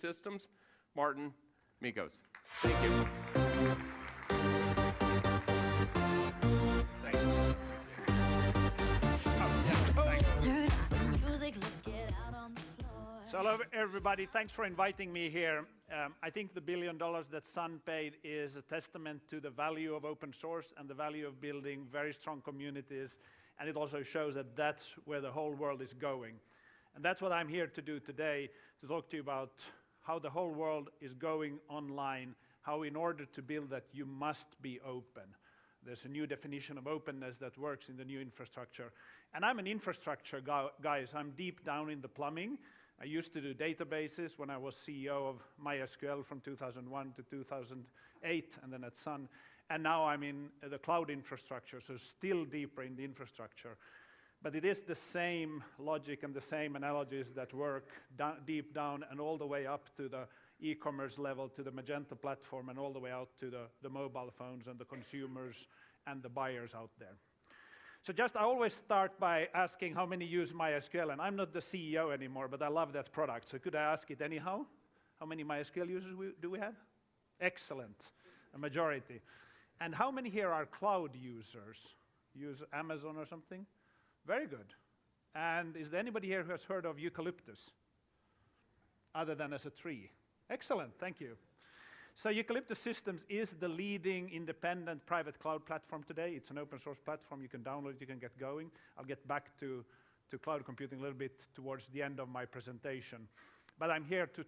Systems, Marten Mickos. Thank you. So hello everybody, thanks for inviting me here. I think the $1 billion that Sun paid is a testament to the value of open source and the value of building very strong communities, and it also shows that that's where the whole world is going. And that's what I'm here to do today, to talk to you about how the whole world is going online, how in order to build that you must be open. There's a new definition of openness that works in the new infrastructure. And I'm an infrastructure guy, so I'm deep down in the plumbing. I used to do databases when I was CEO of MySQL from 2001 to 2008, and then at Sun. And now I'm in the cloud infrastructure, so still deeper in the infrastructure. But it is the same logic and the same analogies that work deep down and all the way up to the e-commerce level, to the Magento platform, and all the way out to the mobile phones and the consumers and the buyers out there. So I always start by asking how many use MySQL, and I'm not the CEO anymore, but I love that product. So could I ask it anyhow? How many MySQL users do we have? Excellent, a majority. And how many here are cloud users? Use Amazon or something? Very good. And is there anybody here who has heard of eucalyptus? Other than as a tree? Excellent, thank you. So Eucalyptus Systems is the leading independent private cloud platform today. It's an open source platform. You can download it, you can get going. I'll get back to cloud computing a little bit towards the end of my presentation. But I'm here to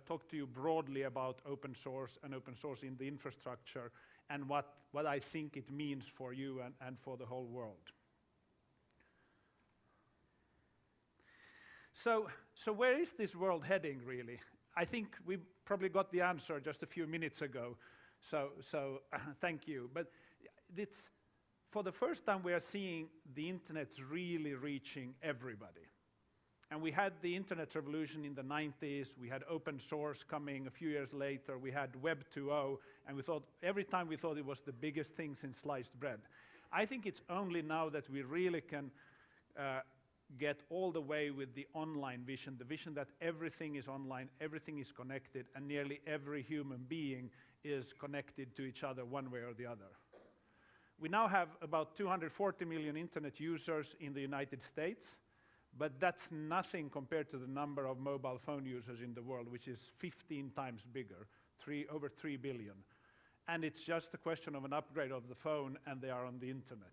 talk to you broadly about open source and open source in the infrastructure and what I think it means for you and for the whole world. So where is this world heading, really? I think we probably got the answer just a few minutes ago, so thank you. But it's, for the first time we are seeing the internet really reaching everybody. And we had the internet revolution in the 90s, we had open source coming a few years later, we had Web 2.0, and we thought, every time we thought it was the biggest thing since sliced bread. I think it's only now that we really can get all the way with the online vision, the vision that everything is online, everything is connected, and nearly every human being is connected to each other one way or the other. We now have about 240 million internet users in the United States, but that's nothing compared to the number of mobile phone users in the world, which is 15 times bigger, over 3 billion. And it's just a question of an upgrade of the phone, and they are on the internet.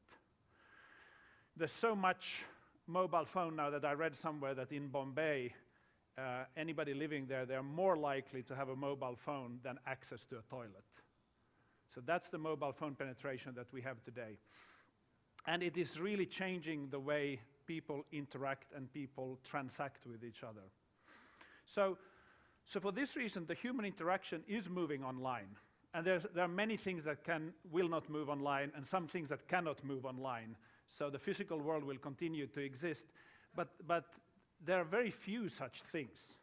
There's so much mobile phone now that I read somewhere that in Bombay, anybody living there, they're more likely to have a mobile phone than access to a toilet. So that's the mobile phone penetration that we have today. And it is really changing the way people interact and people transact with each other. So for this reason, the human interaction is moving online. And there are many things that will not move online and some things that cannot move online. So the physical world will continue to exist, but there are very few such things.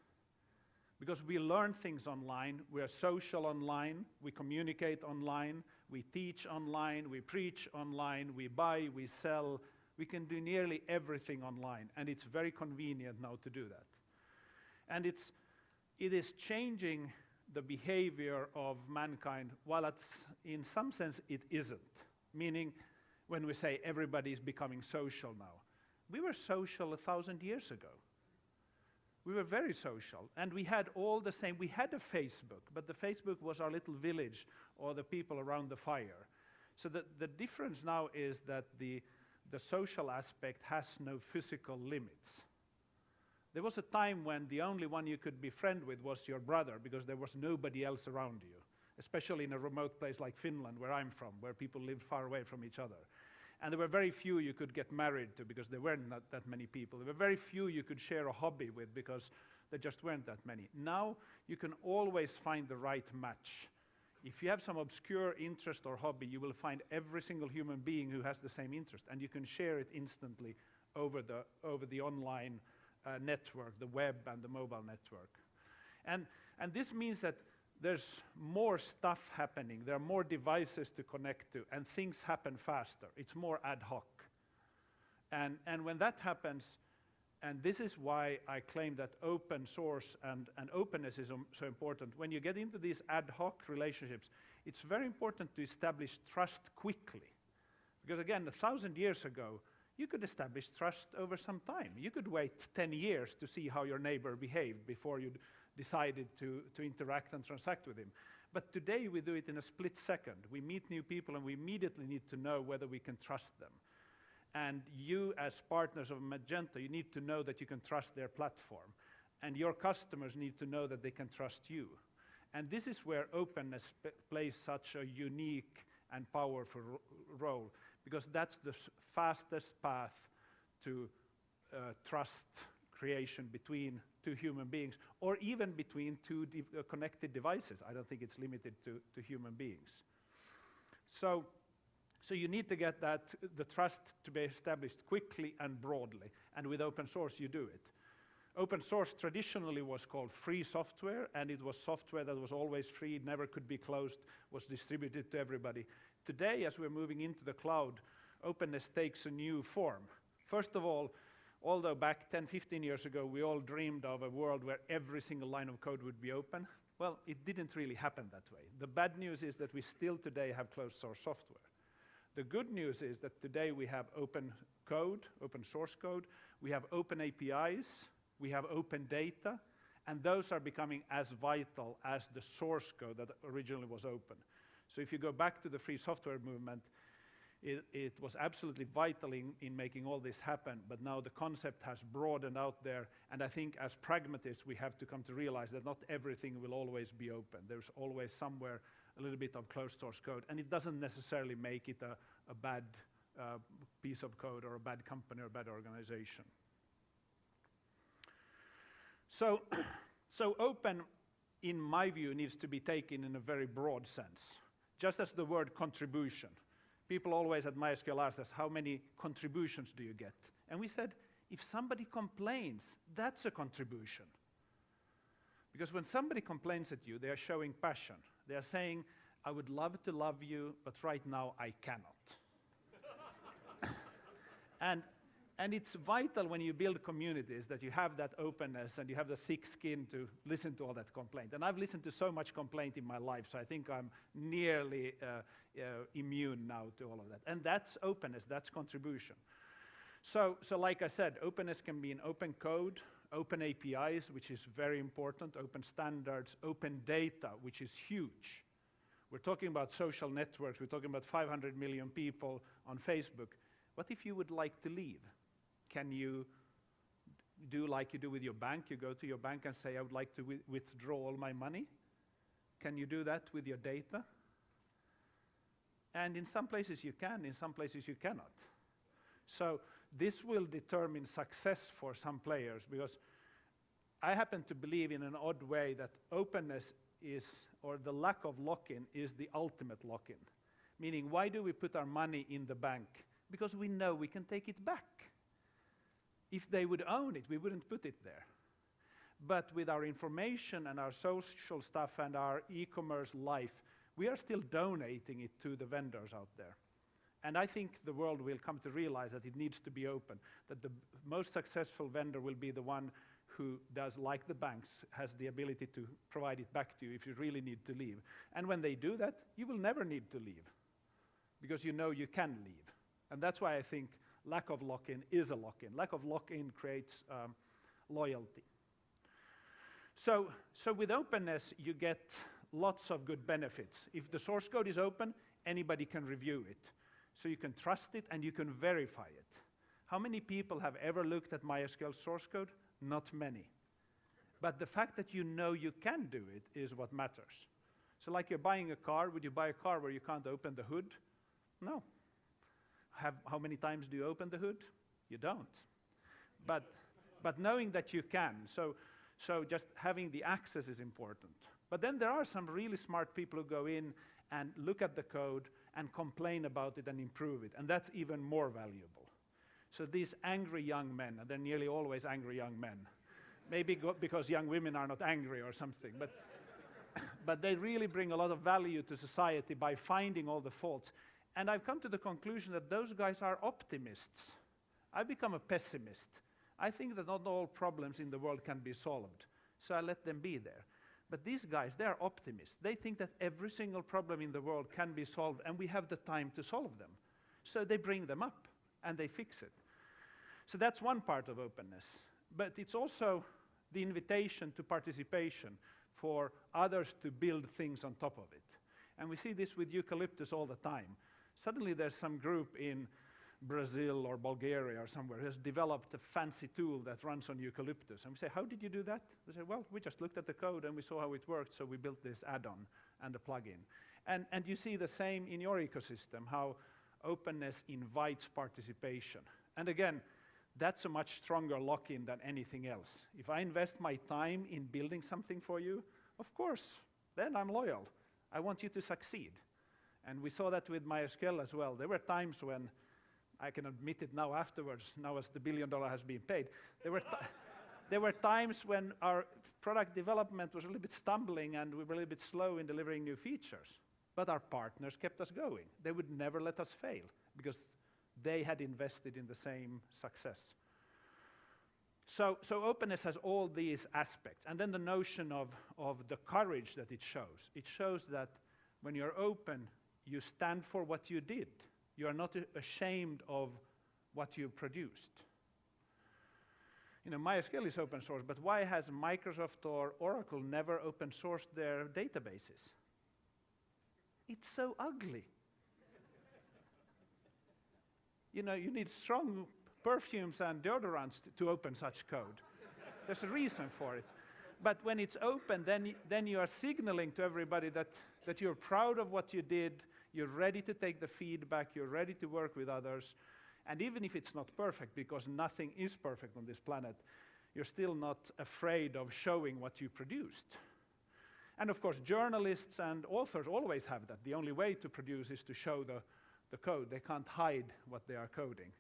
Because we learn things online, we are social online, we communicate online, we teach online, we preach online, we buy, we sell. We can do nearly everything online, and it's very convenient now to do that. And it is changing the behavior of mankind, while in some sense it isn't. Meaning, when we say everybody is becoming social now. We were social 1,000 years ago. We were very social, and we had all the same. We had a Facebook, but the Facebook was our little village or the people around the fire. So the difference now is that the social aspect has no physical limits. There was a time when the only one you could be friend with was your brother because there was nobody else around you, especially in a remote place like Finland, where I'm from, where people lived far away from each other. And there were very few you could get married to because there weren't that many people. There were very few you could share a hobby with because there just weren't that many. Now you can always find the right match. If you have some obscure interest or hobby, you will find every single human being who has the same interest, and you can share it instantly over the online network, the web and the mobile network. And this means that there's more stuff happening, there are more devices to connect to, and things happen faster. It's more ad hoc. And when that happens, And this is why I claim that open source and openness is so important. When you get into these ad hoc relationships, it's very important to establish trust quickly. Because again, 1,000 years ago, you could establish trust over some time. You could wait 10 years to see how your neighbor behaved before you decided to interact and transact with him. But today we do it in a split second. We meet new people and we immediately need to know whether we can trust them. And you, as partners of Magento, you need to know that you can trust their platform. And your customers need to know that they can trust you. And this is where openness plays such a unique and powerful role, because that's the fastest path to trust creation between two human beings, or even between two connected devices. I don't think it's limited to human beings. So you need to get the trust to be established quickly and broadly, and with open source you do it. Open source traditionally was called free software, and it was software that was always free, never could be closed, was distributed to everybody. Today, as we're moving into the cloud, openness takes a new form. First of all, although back 10, 15 years ago, we all dreamed of a world where every single line of code would be open, well, it didn't really happen that way. The bad news is that we still today have closed source software. The good news is that today we have open code, open source code, we have open APIs, we have open data, and those are becoming as vital as the source code that originally was open. So if you go back to the free software movement, it was absolutely vital in making all this happen, but now the concept has broadened out there, and I think as pragmatists we have to come to realize that not everything will always be open. There's always somewhere a little bit of closed source code, and it doesn't necessarily make it a bad piece of code or a bad company or a bad organization. So open, in my view, needs to be taken in a very broad sense, just as the word contribution. People always at MySQL ask us, how many contributions do you get? And we said, if somebody complains, that's a contribution. Because when somebody complains at you, they are showing passion. They are saying, I would love to love you, but right now I cannot. And it's vital when you build communities that you have that openness and you have the thick skin to listen to all that complaint. And I've listened to so much complaint in my life, so I think I'm nearly immune now to all of that. And that's openness, that's contribution. So like I said, openness can be in open code, open APIs, which is very important, open standards, open data, which is huge. We're talking about social networks, we're talking about 500 million people on Facebook. What if you would like to leave? Can you do like you do with your bank? You go to your bank and say, I would like to withdraw all my money. Can you do that with your data? And in some places you can, in some places you cannot. So this will determine success for some players, because I happen to believe in an odd way that openness is, or the lack of lock-in is the ultimate lock-in. Meaning, why do we put our money in the bank? Because we know we can take it back. If they would own it, we wouldn't put it there. But with our information and our social stuff and our e-commerce life, we are still donating it to the vendors out there. And I think the world will come to realize that it needs to be open, that the most successful vendor will be the one who does like the banks, has the ability to provide it back to you if you really need to leave. And when they do that, you will never need to leave, because you know you can leave. And that's why I think lack of lock-in is a lock-in. Lack of lock-in creates loyalty. So with openness, you get lots of good benefits. If the source code is open, anybody can review it. So you can trust it and you can verify it. How many people have ever looked at MySQL source code? Not many. But the fact that you know you can do it is what matters. So like you're buying a car, would you buy a car where you can't open the hood? No. How many times do you open the hood? You don't. But knowing that you can, so just having the access is important. But then there are some really smart people who go in and look at the code and complain about it and improve it, and that's even more valuable. So these angry young men, and they're nearly always angry young men, maybe because young women are not angry or something, but they really bring a lot of value to society by finding all the faults. And I've come to the conclusion that those guys are optimists. I've become a pessimist. I think that not all problems in the world can be solved, so I let them be there. But these guys, they are optimists. They think that every single problem in the world can be solved, and we have the time to solve them. So they bring them up, and they fix it. So that's one part of openness. But it's also the invitation to participation for others to build things on top of it. And we see this with eucalyptus all the time. Suddenly there's some group in Brazil or Bulgaria or somewhere who has developed a fancy tool that runs on eucalyptus. And we say, how did you do that? They say, well, we just looked at the code and we saw how it worked, so we built this add-on and a plugin. And you see the same in your ecosystem, how openness invites participation. And again, that's a much stronger lock-in than anything else. If I invest my time in building something for you, of course, then I'm loyal. I want you to succeed. And we saw that with MySQL as well. There were times when, I can admit it now afterwards, now as the $1 billion has been paid, there were times when our product development was a little bit stumbling and we were a little bit slow in delivering new features. But our partners kept us going. They would never let us fail because they had invested in the same success. So openness has all these aspects. And then the notion of the courage that it shows. It shows that when you're open, you stand for what you did. You are not ashamed of what you produced. You know, MySQL is open source, but why has Microsoft or Oracle never open sourced their databases? It's so ugly. You know, you need strong perfumes and deodorants to open such code. There's a reason for it. But when it's open, then you are signaling to everybody that you're proud of what you did, you're ready to take the feedback, you're ready to work with others. And even if it's not perfect, because nothing is perfect on this planet, you're still not afraid of showing what you produced. And of course, journalists and authors always have that. The only way to produce is to show the code. They can't hide what they are coding.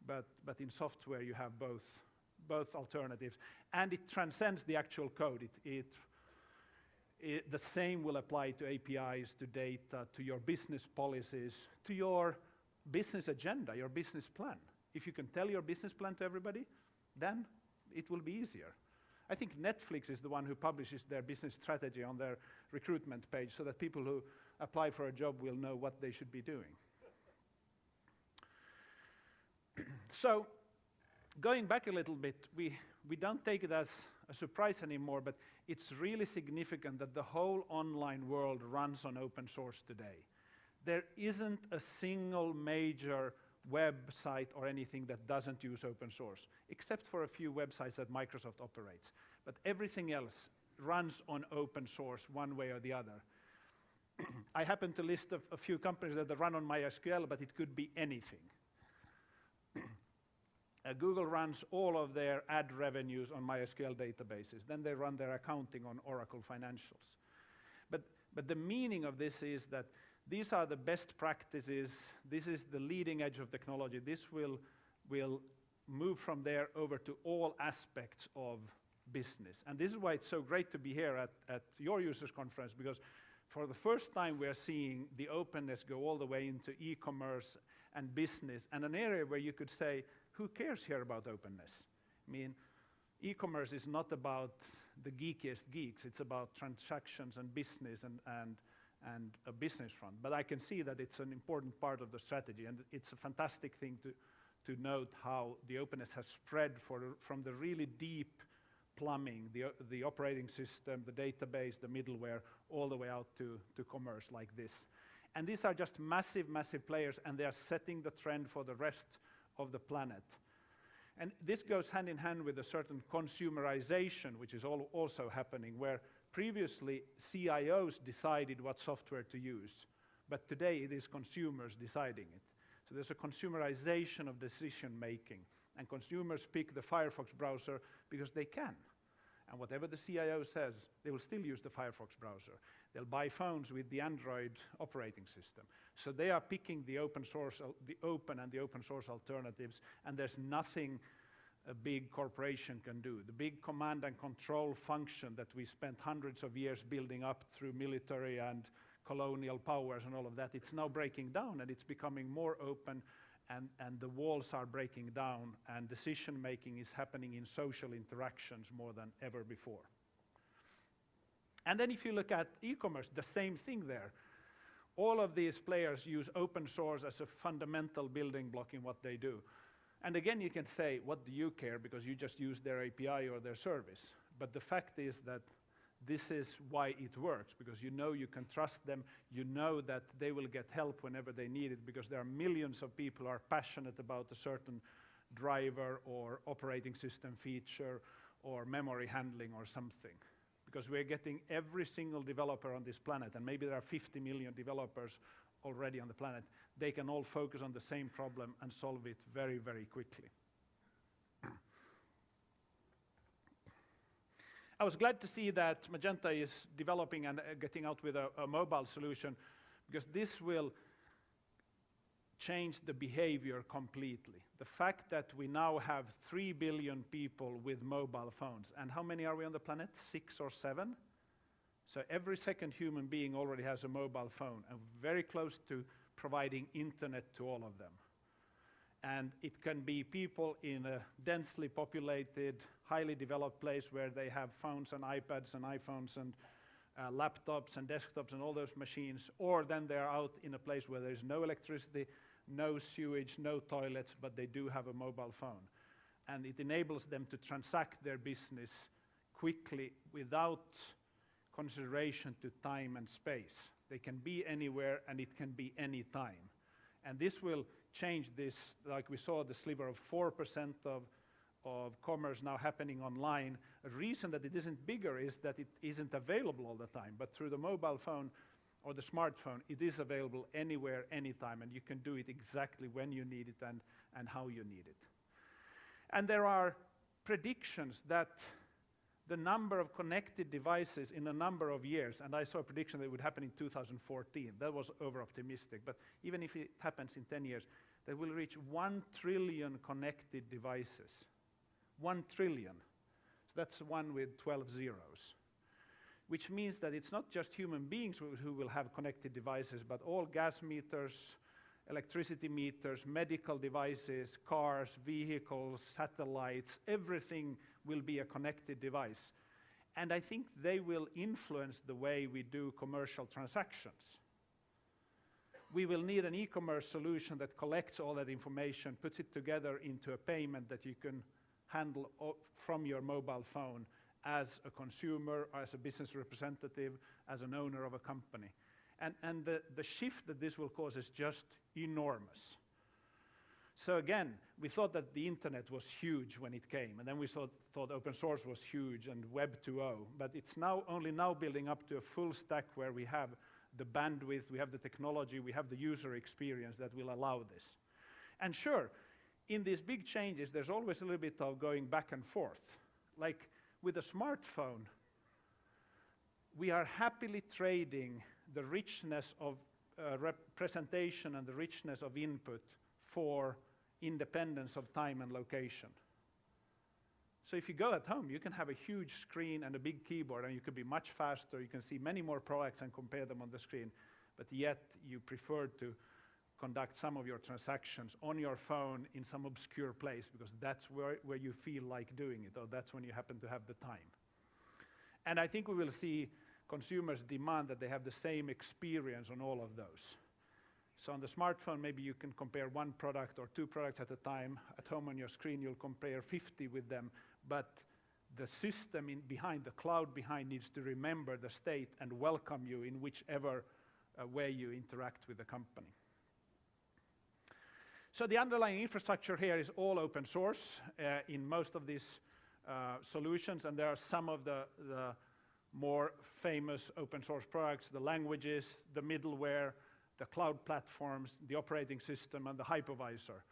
But in software, you have both alternatives. And it transcends the actual code. The same will apply to APIs, to data, to your business policies, to your business agenda, your business plan. If you can tell your business plan to everybody, then it will be easier. I think Netflix is the one who publishes their business strategy on their recruitment page so that people who apply for a job will know what they should be doing. So, going back a little bit, we don't take it as a surprise anymore, but it's really significant that the whole online world runs on open source today. There isn't a single major website or anything that doesn't use open source, except for a few websites that Microsoft operates. But everything else runs on open source one way or the other. I happen to list a few companies that run on MySQL, but it could be anything. Google runs all of their ad revenues on MySQL databases. Then they run their accounting on Oracle Financials. But the meaning of this is that these are the best practices. This is the leading edge of technology. This will move from there over to all aspects of business. And this is why it's so great to be here at your users conference, because for the first time we are seeing the openness go all the way into e-commerce and business, and an area where you could say, who cares here about openness? I mean, e-commerce is not about the geekiest geeks. It's about transactions and business and a business front. But I can see that it's an important part of the strategy, and it's a fantastic thing to note how the openness has spread from the really deep plumbing, the operating system, the database, the middleware, all the way out to commerce like this. And these are just massive, massive players, and they are setting the trend for the rest of the planet. And this goes hand in hand with a certain consumerization, which is also happening, where previously CIOs decided what software to use, but today it is consumers deciding it. So there's a consumerization of decision making, and consumers pick the Firefox browser because they can. And whatever the CIO says, they will still use the Firefox browser. They'll buy phones with the Android operating system. So they are picking the open source, the open and the open source alternatives, and there's nothing a big corporation can do. The big command and control function that we spent hundreds of years building up through military and colonial powers and all of that, it's now breaking down, and it's becoming more open and the walls are breaking down, and decision making is happening in social interactions more than ever before. And then if you look at e-commerce, the same thing there. All of these players use open source as a fundamental building block in what they do. And again, you can say, what do you care, because you just use their API or their service. But the fact is that this is why it works, because you know you can trust them, you know that they will get help whenever they need it, because there are millions of people who are passionate about a certain driver or operating system feature or memory handling or something. Because we're getting every single developer on this planet, and maybe there are 50 million developers already on the planet, they can all focus on the same problem and solve it very, very quickly. I was glad to see that Magento is developing and getting out with a mobile solution, because this will change the behavior completely. The fact that we now have 3 billion people with mobile phones, and how many are we on the planet? 6 or 7? So every second human being already has a mobile phone, and very close to providing internet to all of them. And it can be people in a densely populated, highly developed place where they have phones and iPads and iPhones and laptops and desktops and all those machines, or then they're out in a place where there's no electricity, no sewage, no toilets, but they do have a mobile phone. And it enables them to transact their business quickly without consideration to time and space. They can be anywhere, and it can be any time. And this will change this, like we saw the sliver of 4% of commerce now happening online. A reason that it isn't bigger is that it isn't available all the time, but through the mobile phone or the smartphone, it is available anywhere, anytime, and you can do it exactly when you need it and how you need it. And there are predictions that the number of connected devices in a number of years, and I saw a prediction that it would happen in 2014. That was over-optimistic, but even if it happens in 10 years, they will reach 1 trillion connected devices. 1 trillion. So that's 1 with 12 zeros. Which means that it's not just human beings who will have connected devices, but all gas meters, electricity meters, medical devices, cars, vehicles, satellites, everything will be a connected device. And I think they will influence the way we do commercial transactions. We will need an e-commerce solution that collects all that information, puts it together into a payment that you can handle from your mobile phone as a consumer, as a business representative, as an owner of a company. And the shift that this will cause is just enormous. So again, we thought that the internet was huge when it came, and then we thought open source was huge and Web 2.0, but it's now only now building up to a full stack where we have the bandwidth, we have the technology, we have the user experience that will allow this. And sure, in these big changes, there's always a little bit of going back and forth. Like with a smartphone, we are happily trading the richness of representation and the richness of input for independence of time and location. So if you go at home, you can have a huge screen and a big keyboard, and you could be much faster. You can see many more products and compare them on the screen, but yet you prefer to conduct some of your transactions on your phone in some obscure place, because that's where you feel like doing it, or that's when you happen to have the time. And I think we will see consumers demand that they have the same experience on all of those. So on the smartphone, maybe you can compare 1 product or 2 products at a time. At home on your screen, you'll compare 50 with them, but the system behind, the cloud behind, needs to remember the state and welcome you in whichever way you interact with the company. So the underlying infrastructure here is all open source in most of these solutions, and there are some of the more famous open source products, the languages, the middleware, the cloud platforms, the operating system, and the hypervisor.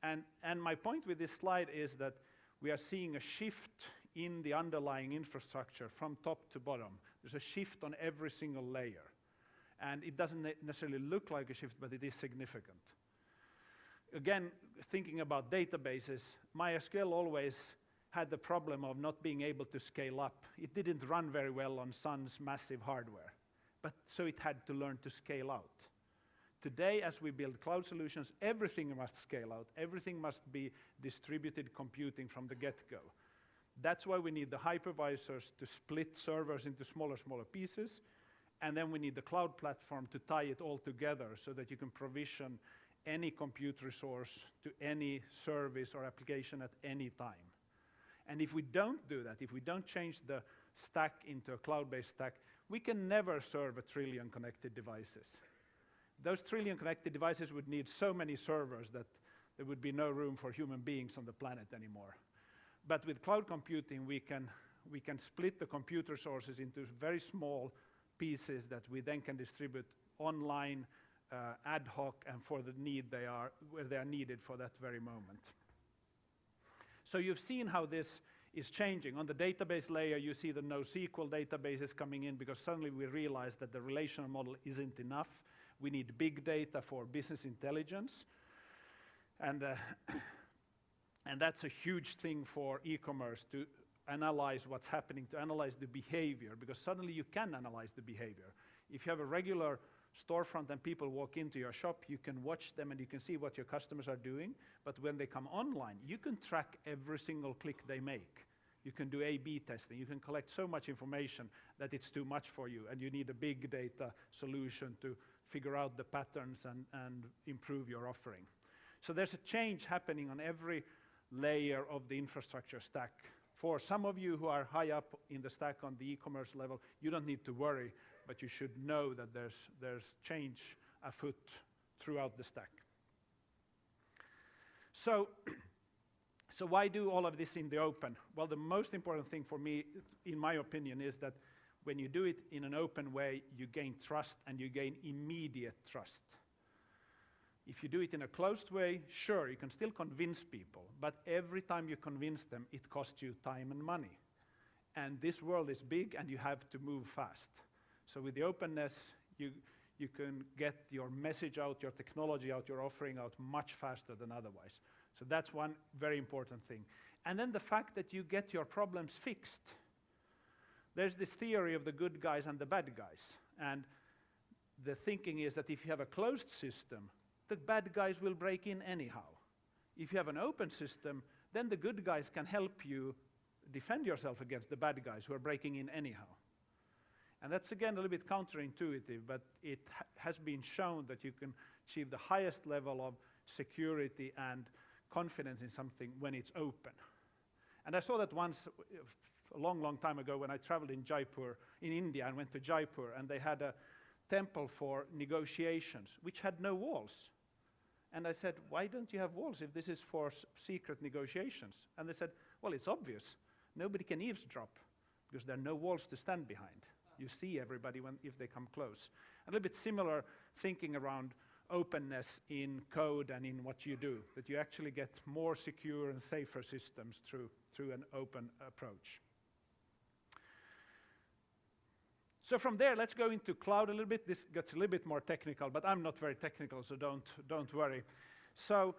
And my point with this slide is that we are seeing a shift in the underlying infrastructure from top to bottom. There's a shift on every single layer. And it doesn't necessarily look like a shift, but it is significant. Again, thinking about databases, MySQL always had the problem of not being able to scale up. It didn't run very well on Sun's massive hardware, but so it had to learn to scale out. Today, as we build cloud solutions, everything must scale out. Everything must be distributed computing from the get-go. That's why we need the hypervisors to split servers into smaller pieces, and then we need the cloud platform to tie it all together so that you can provision any compute resource to any service or application at any time. And if we don't do that, if we don't change the stack into a cloud-based stack, we can never serve 1 trillion connected devices. Those 1 trillion connected devices would need so many servers that there would be no room for human beings on the planet anymore. But with cloud computing, we can split the compute resources into very small pieces that we then can distribute online, ad hoc, and for the need where they are needed for that very moment. So you've seen how this is changing. On the database layer, you see the NoSQL databases coming in because suddenly we realize that the relational model isn't enough. We need big data for business intelligence. And that's a huge thing for e-commerce to analyze what's happening, to analyze the behavior, because suddenly you can analyze the behavior. If you have a regular storefront and people walk into your shop, you can watch them and you can see what your customers are doing. But when they come online, you can track every single click they make. You can do A/B testing. You can collect so much information that it's too much for you, and you need a big data solution to figure out the patterns and improve your offering. So there's a change happening on every layer of the infrastructure stack. For some of you who are high up in the stack on the e-commerce level, you don't need to worry, but you should know that there's change afoot throughout the stack. So why do all of this in the open? Well, the most important thing for me, in my opinion, is that when you do it in an open way, you gain trust and you gain immediate trust. If you do it in a closed way, sure, you can still convince people, but every time you convince them, it costs you time and money. And this world is big and you have to move fast. So with the openness, you can get your message out, your technology out, your offering out much faster than otherwise. So that's one very important thing. And then the fact that you get your problems fixed. There's this theory of the good guys and the bad guys. And the thinking is that if you have a closed system, the bad guys will break in anyhow. If you have an open system, then the good guys can help you defend yourself against the bad guys who are breaking in anyhow. And that's again a little bit counterintuitive, but it has been shown that you can achieve the highest level of security and confidence in something when it's open. And I saw that once a long time ago when I traveled in Jaipur, in India, and went to Jaipur, and they had a temple for negotiations, which had no walls. And I said, why don't you have walls if this is for secret negotiations? And they said, well, it's obvious. Nobody can eavesdrop because there are no walls to stand behind. You see everybody if they come close. A little bit similar thinking around openness in code and in what you do, that you actually get more secure and safer systems through an open approach. So from there, let's go into cloud a little bit. This gets a little bit more technical, but I'm not very technical, so don't worry. So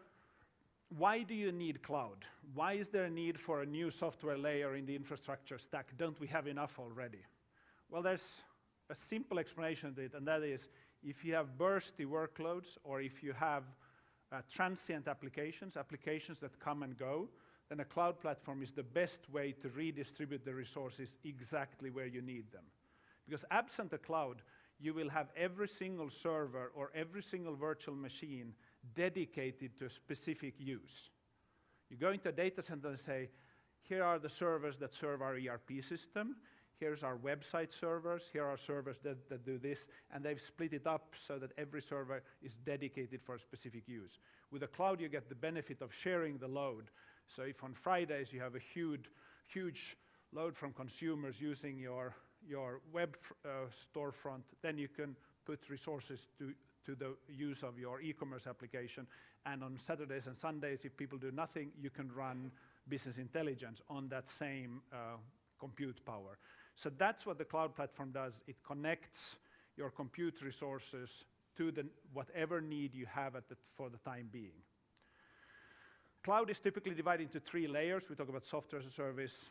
why do you need cloud? Why is there a need for a new software layer in the infrastructure stack? Don't we have enough already? Well, there's a simple explanation to it, and that is if you have bursty workloads or if you have transient applications that come and go, then a cloud platform is the best way to redistribute the resources exactly where you need them. Because absent a cloud, you will have every single server or every single virtual machine dedicated to a specific use. You go into a data center and say, here are the servers that serve our ERP system, here's our website servers, here are servers that do this, and they've split it up so that every server is dedicated for a specific use. With a cloud, you get the benefit of sharing the load. So if on Fridays you have a huge load from consumers using your web storefront, then you can put resources to the use of your e-commerce application. And on Saturdays and Sundays, if people do nothing, you can run business intelligence on that same compute power. So that's what the cloud platform does. It connects your compute resources to whatever need you have for the time being. Cloud is typically divided into 3 layers. We talk about software as a service,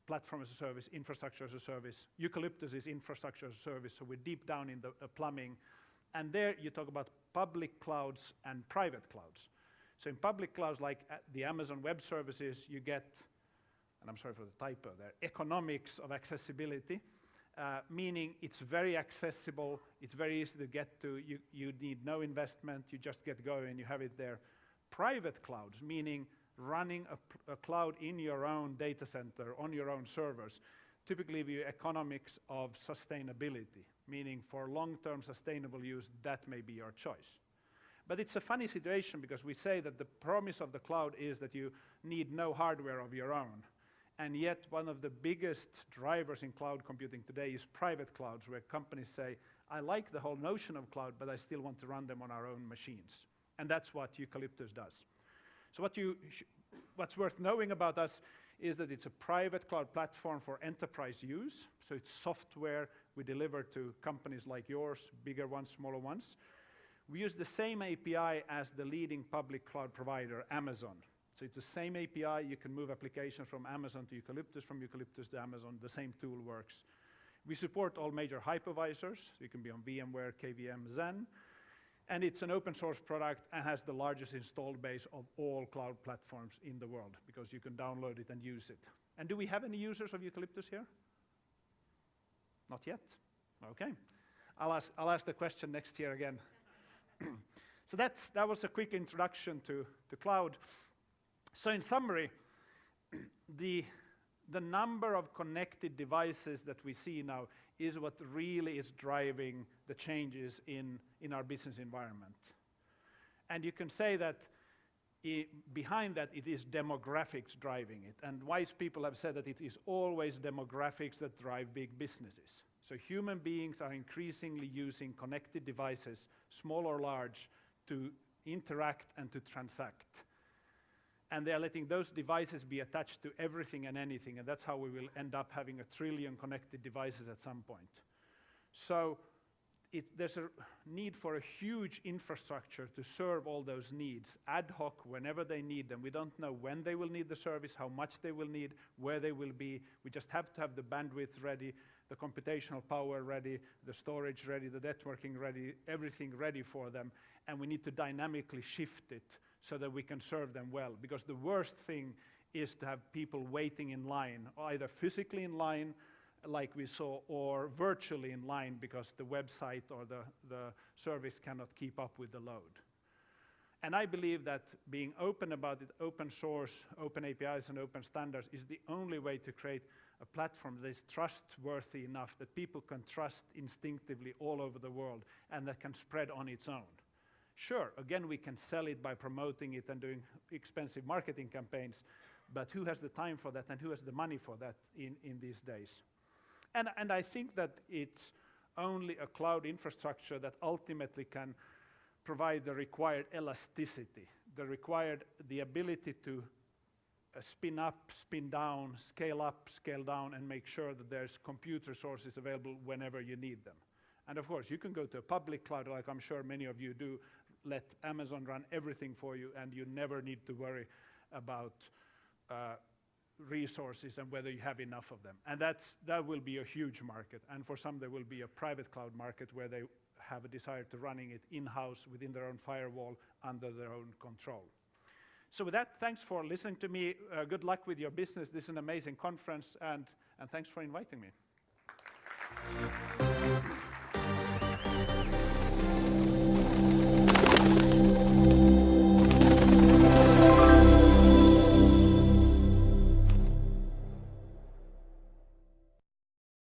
platform as a service, infrastructure as a service. Eucalyptus is infrastructure as a service, so we're deep down in the plumbing. And there you talk about public clouds and private clouds. So in public clouds like the Amazon Web Services, you get, and I'm sorry for the typo there, economics of accessibility, meaning it's very accessible, it's very easy to get to, you need no investment, you just get going, you have it there. Private clouds, meaning running a cloud in your own data center, on your own servers, typically give you economics of sustainability, meaning for long-term sustainable use, that may be your choice. But it's a funny situation because we say that the promise of the cloud is that you need no hardware of your own. And yet one of the biggest drivers in cloud computing today is private clouds, where companies say, I like the whole notion of cloud, but I still want to run them on our own machines. And that's what Eucalyptus does. So what's worth knowing about us is that it's a private cloud platform for enterprise use. So it's software we deliver to companies like yours, bigger ones, smaller ones. We use the same API as the leading public cloud provider, Amazon. So it's the same API. You can move applications from Amazon to Eucalyptus, from Eucalyptus to Amazon. The same tool works. We support all major hypervisors. You can be on VMware, KVM, Zen. And it's an open source product and has the largest installed base of all cloud platforms in the world because you can download it and use it. And do we have any users of Eucalyptus here? Not yet? Okay. I'll ask the question next year again. So that was a quick introduction to cloud. So in summary, the number of connected devices that we see now is what really is driving the changes in our business environment. And you can say that behind that it is demographics driving it. And wise people have said that it is always demographics that drive big businesses. So human beings are increasingly using connected devices, small or large, to interact and to transact. And they are letting those devices be attached to everything and anything, and that's how we will end up having 1 trillion connected devices at some point. So there's a need for a huge infrastructure to serve all those needs, ad hoc, whenever they need them. We don't know when they will need the service, how much they will need, where they will be. We just have to have the bandwidth ready, the computational power ready, the storage ready, the networking ready, everything ready for them, and we need to dynamically shift it so that we can serve them well. Because the worst thing is to have people waiting in line, either physically in line, like we saw, or virtually in line because the website or the service cannot keep up with the load. And I believe that being open about it, open source, open APIs and open standards is the only way to create a platform that is trustworthy enough that people can trust instinctively all over the world and that can spread on its own. Sure, again, we can sell it by promoting it and doing expensive marketing campaigns, but who has the time for that and who has the money for that in these days? And I think that it's only a cloud infrastructure that ultimately can provide the required elasticity, the ability to spin up, spin down, up, scale down, and make sure that there's compute resources available whenever you need them. And of course, you can go to a public cloud, like I'm sure many of you do, let Amazon run everything for you, and you never need to worry about resources and whether you have enough of them. And that will be a huge market. And for some, there will be a private cloud market where they have a desire to running it in-house within their own firewall under their own control. So with that, thanks for listening to me. Good luck with your business. This is an amazing conference, and thanks for inviting me.